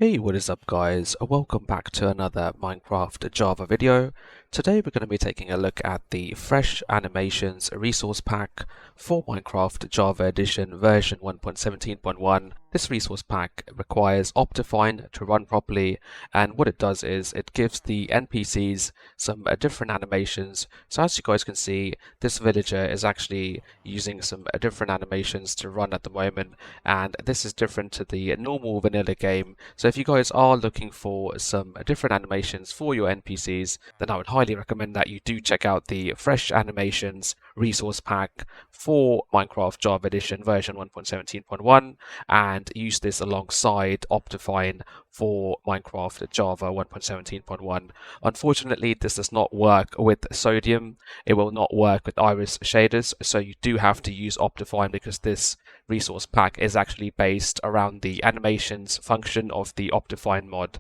Hey, what is up guys? Welcome back to another Minecraft Java video. Today we're going to be taking a look at the Fresh Animations resource pack for Minecraft Java Edition version 1.17.1. This resource pack requires OptiFine to run properly, and what it does is it gives the NPCs some different animations. So as you guys can see, this villager is actually using some different animations to run at the moment, and this is different to the normal vanilla game. So if you guys are looking for some different animations for your NPCs, then I would highly recommend that you do check out the Fresh Animations resource pack for Minecraft Java Edition version 1.17.1 and use this alongside OptiFine for Minecraft Java 1.17.1. Unfortunately, this does not work with Sodium. It will not work with Iris shaders, so you do have to use OptiFine because this resource pack is actually based around the animations function of the OptiFine mod.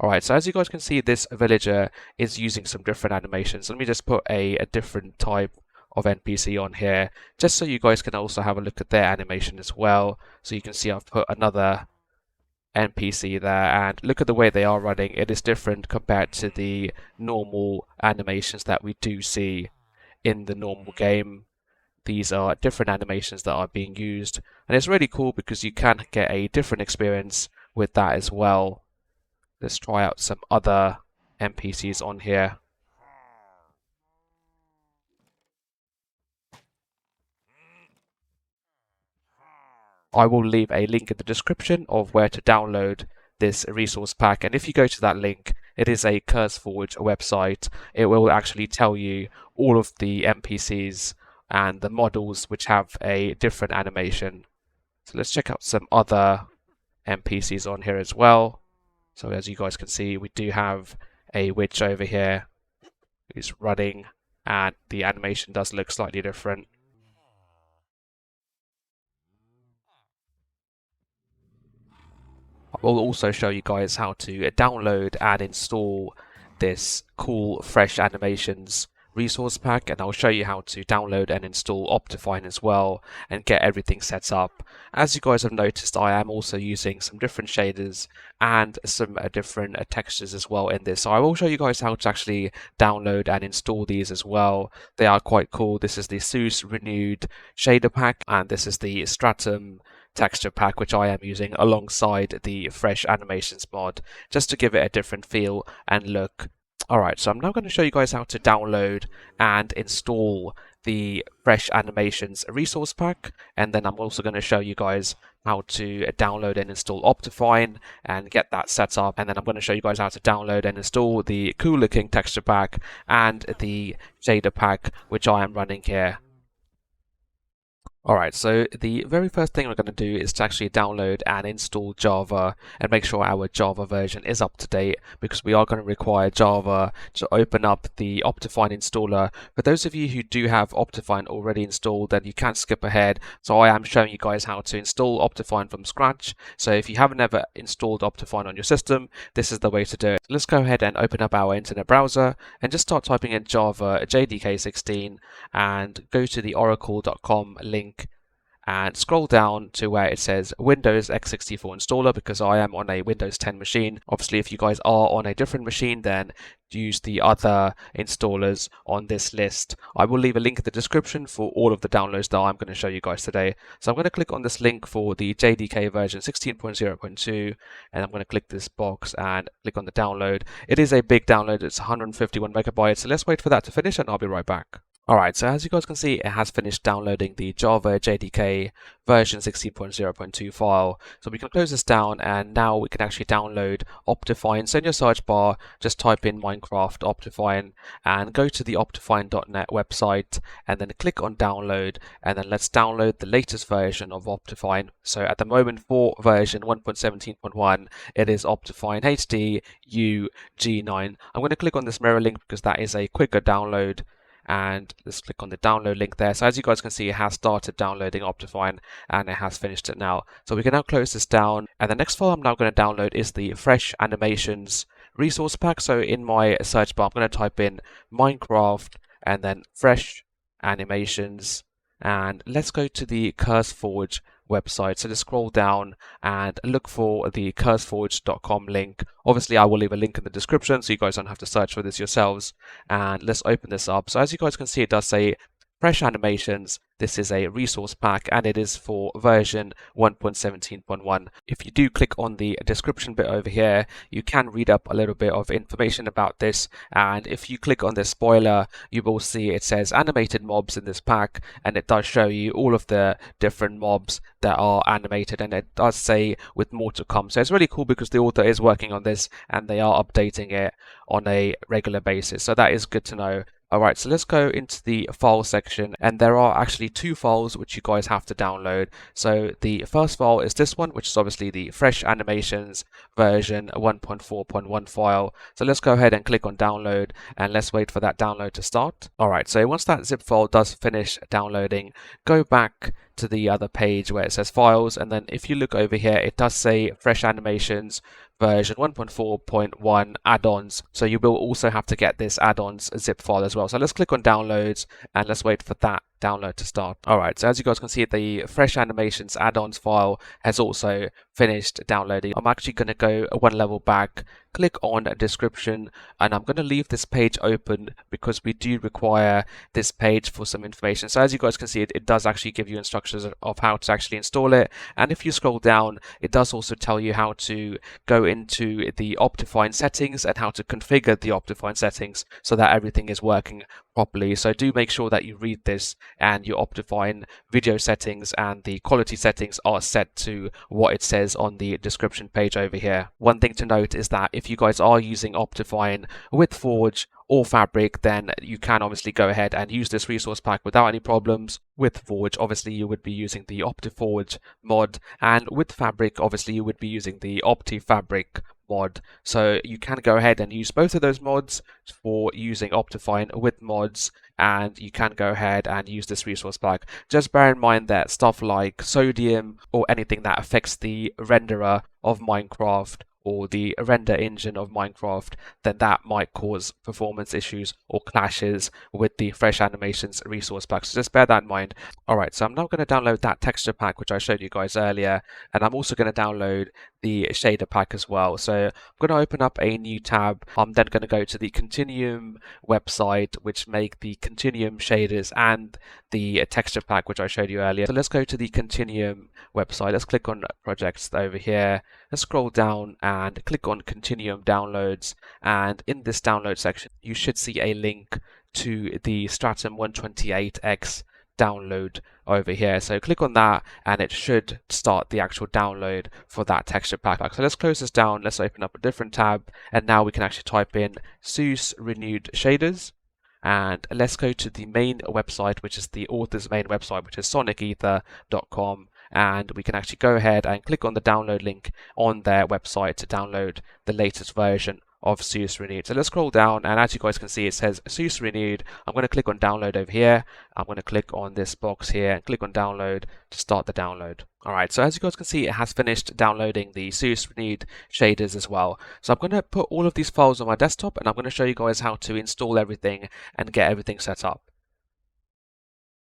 Alright, so as you guys can see, this villager is using some different animations. Let me just put a different type of NPC on here, just so you guys can also have a look at their animation as well. So you can see I've put another NPC there, and look at the way they are running. It is different compared to the normal animations that we do see in the normal game. These are different animations that are being used, and it's really cool because you can get a different experience with that as well. Let's try out some other NPCs on here. I will leave a link in the description of where to download this resource pack, and if you go to that link, it is a CurseForge website. It will actually tell you all of the NPCs and the models which have a different animation. So let's check out some other NPCs on here as well. So as you guys can see, we do have a witch over here who's running, and the animation does look slightly different. I will also show you guys how to download and install this cool Fresh Animations resource pack, and I'll show you how to download and install OptiFine as well and get everything set up. As you guys have noticed, I am also using some different shaders and some different textures as well in this, so I will show you guys how to actually download and install these as well. They are quite cool. This is the Seuss Renewed shader pack, and this is the Stratum texture pack, which I am using alongside the Fresh Animations mod, just to give it a different feel and look. Alright, so I'm now going to show you guys how to download and install the Fresh Animations resource pack, and then I'm also going to show you guys how to download and install OptiFine and get that set up, and then I'm going to show you guys how to download and install the cool looking texture pack and the shader pack which I am running here. Alright, so the very first thing we're going to do is to actually download and install Java and make sure our Java version is up to date, because we are going to require Java to open up the OptiFine installer. For those of you who do have OptiFine already installed, then you can skip ahead. So I am showing you guys how to install OptiFine from scratch. So if you haven't ever installed OptiFine on your system, this is the way to do it. Let's go ahead and open up our internet browser and just start typing in Java JDK16 and go to the oracle.com link and scroll down to where it says Windows x64 installer, because I am on a Windows 10 machine. Obviously, if you guys are on a different machine, then use the other installers on this list. I will leave a link in the description for all of the downloads that I'm going to show you guys today. So I'm going to click on this link for the JDK version 16.0.2, and I'm going to click this box and click on the download. It is a big download, it's 151 megabytes, so let's wait for that to finish and I'll be right back. Alright, so as you guys can see, it has finished downloading the Java JDK version 16.0.2 file. So we can close this down, and now we can actually download OptiFine. So in your search bar, just type in Minecraft OptiFine and go to the optifine.net website and then click on download, and then let's download the latest version of OptiFine. So at the moment for version 1.17.1, it is OptiFine HD UG9. I'm going to click on this mirror link because that is a quicker download, and let's click on the download link there. So as you guys can see, it has started downloading OptiFine and it has finished it now. So we can now close this down, and the next file I'm now going to download is the Fresh Animations resource pack. So in my search bar, I'm going to type in Minecraft and then Fresh Animations, and let's go to the CurseForge website. So just scroll down and look for the curseforge.com link. Obviously, I will leave a link in the description so you guys don't have to search for this yourselves. And let's open this up. So as you guys can see, it does say Fresh Animations. This is a resource pack and it is for version 1.17.1. If you do click on the description bit over here, you can read up a little bit of information about this. And if you click on the spoiler, you will see it says animated mobs in this pack, and it does show you all of the different mobs that are animated, and it does say with more to come. So it's really cool because the author is working on this and they are updating it on a regular basis. So that is good to know. Alright, so let's go into the file section, and there are actually two files which you guys have to download. So the first file is this one, which is obviously the Fresh Animations version 1.4.1 file. So let's go ahead and click on download, and let's wait for that download to start. Alright, so once that zip file does finish downloading, go back to the other page where it says files, and then if you look over here, it does say Fresh Animations version 1.4.1 add-ons. So you will also have to get this add-ons zip file as well. So let's click on downloads and let's wait for that download to start. Alright, so as you guys can see, the Fresh Animations add-ons file has also finished downloading. I'm actually going to go one level back, click on description, and I'm going to leave this page open because we do require this page for some information. So as you guys can see, it does actually give you instructions of how to actually install it. And if you scroll down, it does also tell you how to go into the OptiFine settings and how to configure the OptiFine settings so that everything is working properly. So do make sure that you read this and your OptiFine video settings and the quality settings are set to what it says on the description page over here. One thing to note is that if you guys are using OptiFine with Forge or Fabric, then you can obviously go ahead and use this resource pack without any problems. With Forge, obviously you would be using the OptiForge mod, and with Fabric, obviously you would be using the OptiFabric mod. So you can go ahead and use both of those mods for using OptiFine with mods, and you can go ahead and use this resource pack. Just bear in mind that stuff like sodium or anything that affects the renderer of Minecraft or the render engine of Minecraft, then that might cause performance issues or clashes with the Fresh Animations resource pack. So just bear that in mind. Alright, so I'm now going to download that texture pack which I showed you guys earlier, and I'm also going to download the shader pack as well. So I'm going to open up a new tab. I'm then going to go to the Continuum website, which make the Continuum shaders and the texture pack which I showed you earlier. So let's go to the Continuum website. Let's click on projects over here. Let's scroll down and click on Continuum downloads, and in this download section you should see a link to the Stratum 128X download over here. So click on that and it should start the actual download for that texture pack. So let's close this down, let's open up a different tab, and now we can actually type in SUSE renewed shaders. And let's go to the main website, which is the author's main website, which is soniceether.com. And we can actually go ahead and click on the download link on their website to download the latest version of SUSE Renewed. So let's scroll down, and as you guys can see, it says SUSE Renewed. I'm going to click on download over here. I'm going to click on this box here and click on download to start the download. Alright, so as you guys can see, it has finished downloading the SUSE Renewed shaders as well. So I'm going to put all of these files on my desktop, and I'm going to show you guys how to install everything and get everything set up.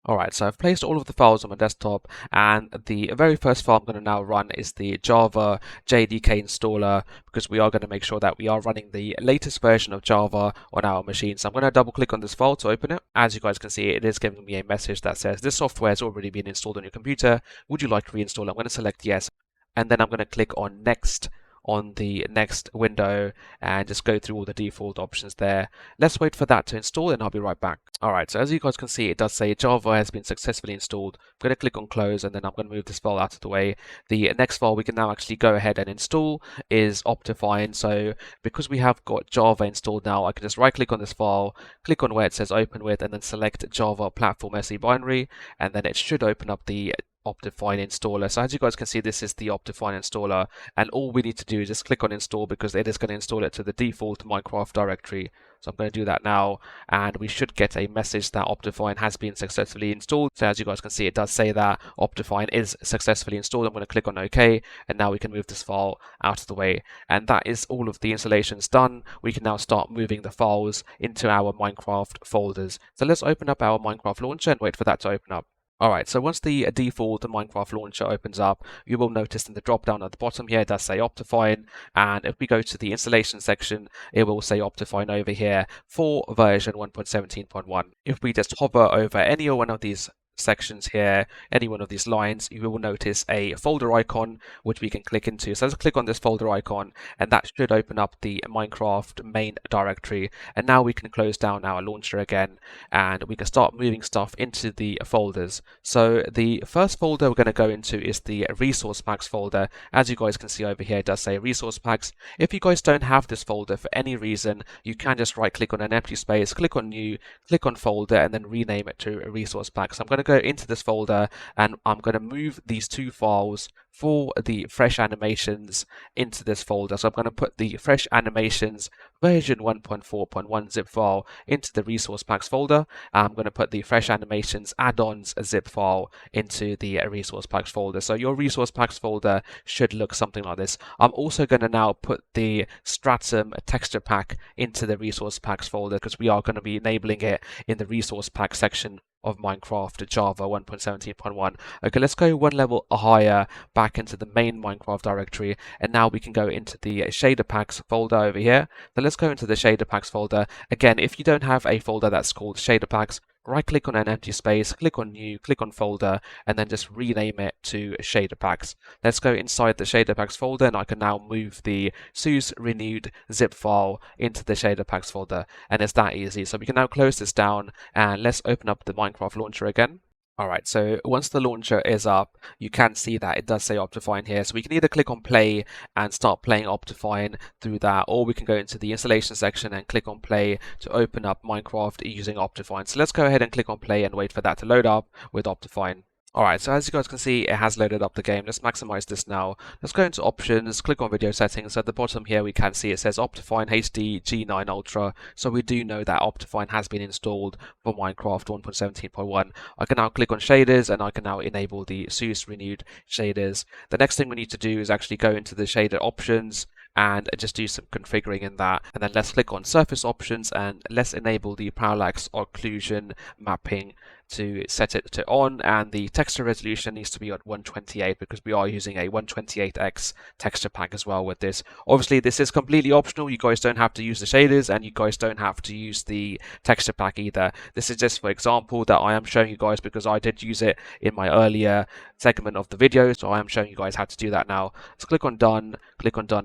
Alright, so I've placed all of the files on my desktop, and the very first file I'm going to now run is the Java JDK installer, because we are going to make sure that we are running the latest version of Java on our machine. So I'm going to double click on this file to open it. As you guys can see, it is giving me a message that says this software has already been installed on your computer. Would you like to reinstall it? I'm going to select yes, and then I'm going to click on next on the next window and just go through all the default options there. Let's wait for that to install and I'll be right back. Alright, so as you guys can see, it does say Java has been successfully installed. I'm going to click on close, and then I'm going to move this file out of the way. The next file we can now actually go ahead and install is OptiFine. So because we have got Java installed now, I can just right click on this file, click on where it says open with, and then select Java Platform SE binary, and then it should open up the OptiFine installer. So as you guys can see, this is the OptiFine installer, and all we need to do is just click on install, because it is going to install it to the default Minecraft directory. So I'm going to do that now, and we should get a message that OptiFine has been successfully installed. So as you guys can see, it does say that OptiFine is successfully installed. I'm going to click on OK, and now we can move this file out of the way. And that is all of the installations done. We can now start moving the files into our Minecraft folders. So let's open up our Minecraft launcher and wait for that to open up. Alright, so once the default Minecraft launcher opens up, you will notice in the drop down at the bottom here it does say OptiFine, and if we go to the installation section, it will say OptiFine over here for version 1.17.1. If we just hover over any one of these sections here, any one of these lines, you will notice a folder icon which we can click into. So let's click on this folder icon, and that should open up the Minecraft main directory. And now we can close down our launcher again, and we can start moving stuff into the folders. So the first folder we're going to go into is the resource packs folder. As you guys can see over here, it does say resource packs. If you guys don't have this folder for any reason, you can just right click on an empty space, click on new, click on folder, and then rename it to resource packs. So I'm going to go into this folder, and I'm going to move these two files for the fresh animations into this folder. So I'm going to put the fresh animations version 1.4.1 zip file into the resource packs folder. I'm going to put the fresh animations add-ons zip file into the resource packs folder. So your resource packs folder should look something like this. I'm also going to now put the stratum texture pack into the resource packs folder, because we are going to be enabling it in the resource pack section of Minecraft Java 1.17.1. Okay, let's go one level higher back into the main Minecraft directory, and now we can go into the shader packs folder over here. So let's go into the shader packs folder. Again, if you don't have a folder that's called shader packs, right click on an empty space, click on new, click on folder, and then just rename it to shader packs. Let's go inside the shader packs folder, and I can now move the SUSE renewed zip file into the shader packs folder, and it's that easy. So we can now close this down, and let's open up the Minecraft launcher again. Alright, so once the launcher is up, you can see that it does say OptiFine here. So we can either click on play and start playing OptiFine through that, or we can go into the installation section and click on play to open up Minecraft using OptiFine. So let's go ahead and click on play and wait for that to load up with OptiFine. Alright, so as you guys can see, it has loaded up the game. Let's maximize this now. Let's go into options, click on video settings. At the bottom here, we can see it says OptiFine HD G9 Ultra. So we do know that OptiFine has been installed for Minecraft 1.17.1. I can now click on shaders, and I can now enable the SUSE renewed shaders. The next thing we need to do is actually go into the shader options and just do some configuring in that. And then let's click on surface options, and let's enable the parallax occlusion mapping to set it to on, and the texture resolution needs to be at 128 because we are using a 128x texture pack as well with this. Obviously this is completely optional. You guys don't have to use the shaders, and you guys don't have to use the texture pack either. This is just for example that I am showing you guys because I did use it in my earlier segment of the video, so I am showing you guys how to do that now. Let's click on done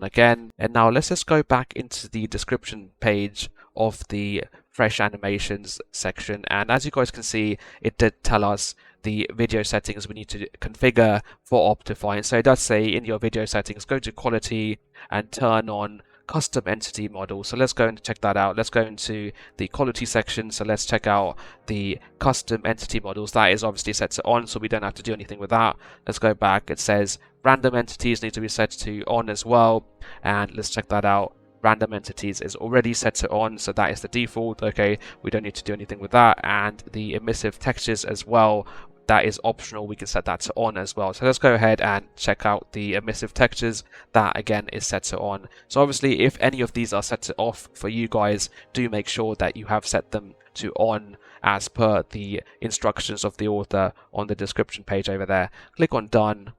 again, and now let's just go back into the description page of the fresh animations section, and as you guys can see, it did tell us the video settings we need to configure for OptiFine. So it does say in your video settings, go to quality and turn on custom entity model. So let's go and check that out. Let's go into the quality section. So let's check out the custom entity models. That is obviously set to on, so we don't have to do anything with that. Let's go back. It says random entities need to be set to on as well, and let's check that out. Random entities is already set to on, so that is the default. Okay, we don't need to do anything with that. And the emissive textures as well, that is optional. We can set that to on as well. So let's go ahead and check out the emissive textures. That again is set to on. So obviously if any of these are set to off for you guys, do make sure that you have set them to on as per the instructions of the author on the description page over there. Click on done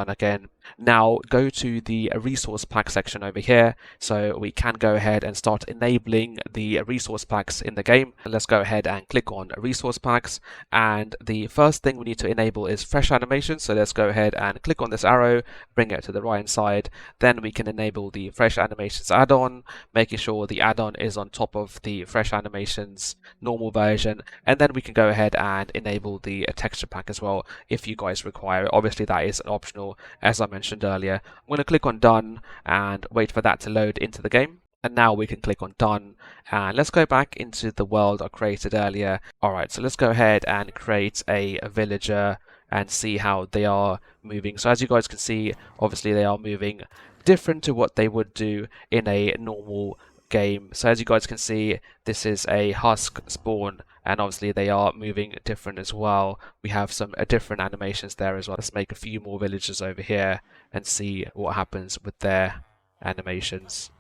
again. Now go to the resource pack section over here, so we can go ahead and start enabling the resource packs in the game. Let's go ahead and click on resource packs, and the first thing we need to enable is fresh animation. So let's go ahead and click on this arrow, bring it to the right hand side. Then we can enable the fresh animations add-on, making sure the add-on is on top of the fresh animations normal version, and then we can go ahead and enable the texture pack as well if you guys require it. Obviously that is optional, as I mentioned earlier. I'm going to click on done and wait for that to load into the game. And now we can click on done, and let's go back into the world I created earlier. Alright, so let's go ahead and create a villager and see how they are moving. So as you guys can see, obviously they are moving different to what they would do in a normal game. So as you guys can see, this is a husk spawn, and obviously they are moving different as well. We have some different animations there as well. Let's make a few more villagers over here and see what happens with their animations.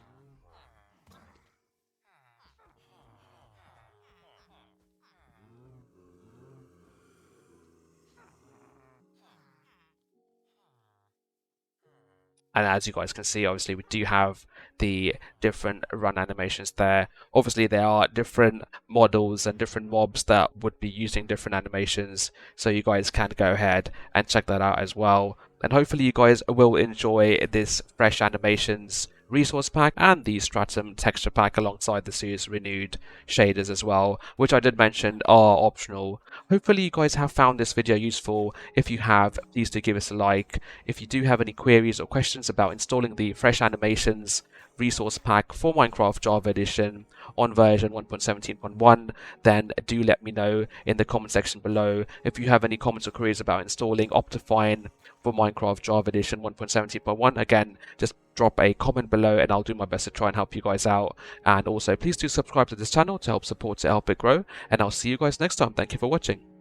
And as you guys can see, obviously we do have the different run animations there. Obviously there are different models and different mobs that would be using different animations, so you guys can go ahead and check that out as well. And hopefully you guys will enjoy this fresh animations resource pack and the stratum texture pack alongside the Series Renewed shaders as well, which I did mention are optional. Hopefully you guys have found this video useful. If you have, please do give us a like. If you do have any queries or questions about installing the fresh animations resource pack for Minecraft Java Edition on version 1.17.1, then do let me know in the comment section below. If you have any comments or queries about installing OptiFine for Minecraft Java Edition 1.17.1, again, just drop a comment below and I'll do my best to try and help you guys out. And also, please do subscribe to this channel to help support it, help it grow, and I'll see you guys next time. Thank you for watching.